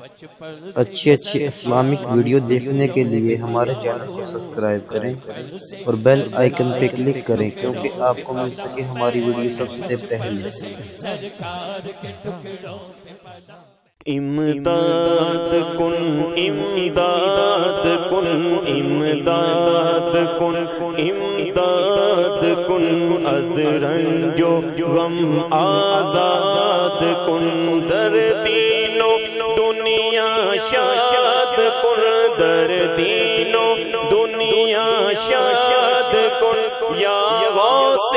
اچھی Islamic video دیکھنے کے لیے ہمارے چینل کو سبسکرائب کریں اور بیل آئیکن پہ کلک کریں کیونکہ آپ کو مل سکے ہماری ویڈیو سب سے پہلے۔ امداد کن امداد کن امداد کن امداد کن از رنج و غم آزاد کن در دین و دنیا شاد کن در دین و دنیا شاد کن یا غوث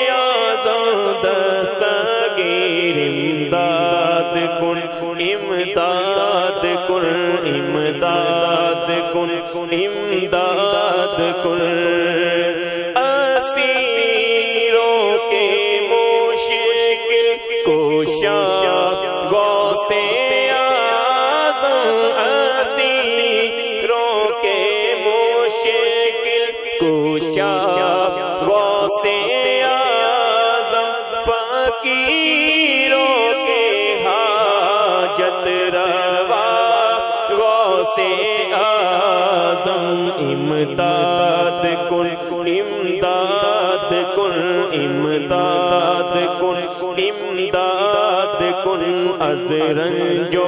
اعظم دستگیر امداد کن امداد کن امداد کن امداد کن اسیروں کے مشکل کشا غوث اعظم اسیروں کے مشکل کشا غوث اعظم فقیروں کے حاجت روا غوث اعظم امداد کن امداد کن امداد کن امداد کن از رنج و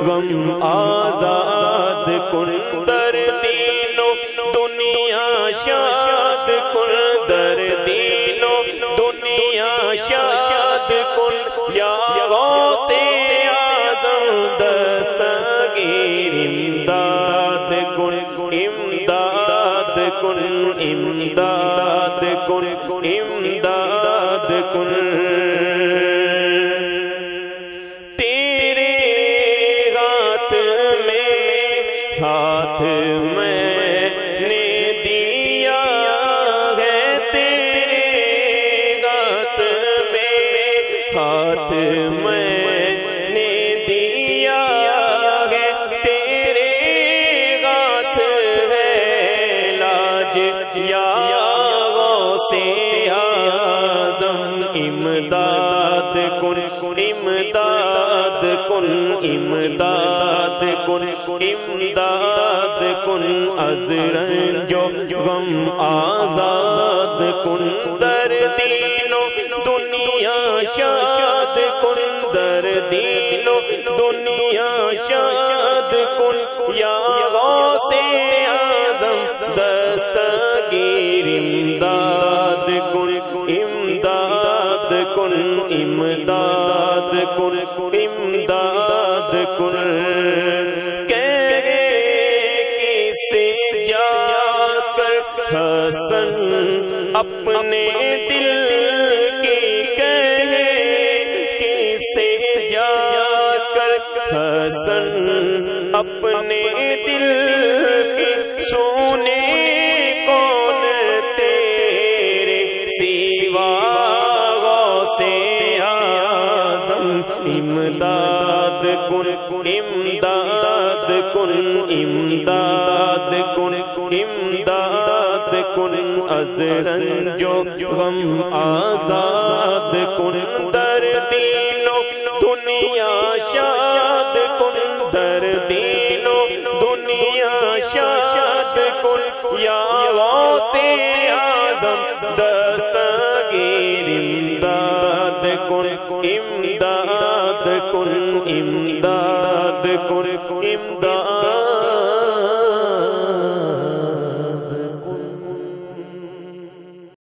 غم آزاد کن در دین و دنیا شاد کن در دین و دنیا شاد کن یا غوث اعظم دستگیر امداد کن امداد کن امداد کن امداد کن تیرے ہاتھ میں نے دیا ہے تیرے ہاتھ میں نے دیا ہے تیرے ہاتھ ہے لاج یا غوث اعظم امداد کن امداد کن امداد کن امداد کن از رنج و غم آزاد کن در دین و دنیا شاد کن در دین و دنیا شاد کن یا غوث اعظم دستگیر امداد کن امداد کن امداد کن امداد کن کسے جا کر حسن اپنے دل کی کہے کسے جا کر حسن اپنے دل کی سونے کون تیرے سوا غوث اعظم امداد کن امداد کن امداد کن امداد کن از رنج و غم آزاد کن در دین و دنیا شاد کن در دین و دنیا شاد کن یا غوث اعظم دستگیر امداد کن امداد کن امداد کن امداد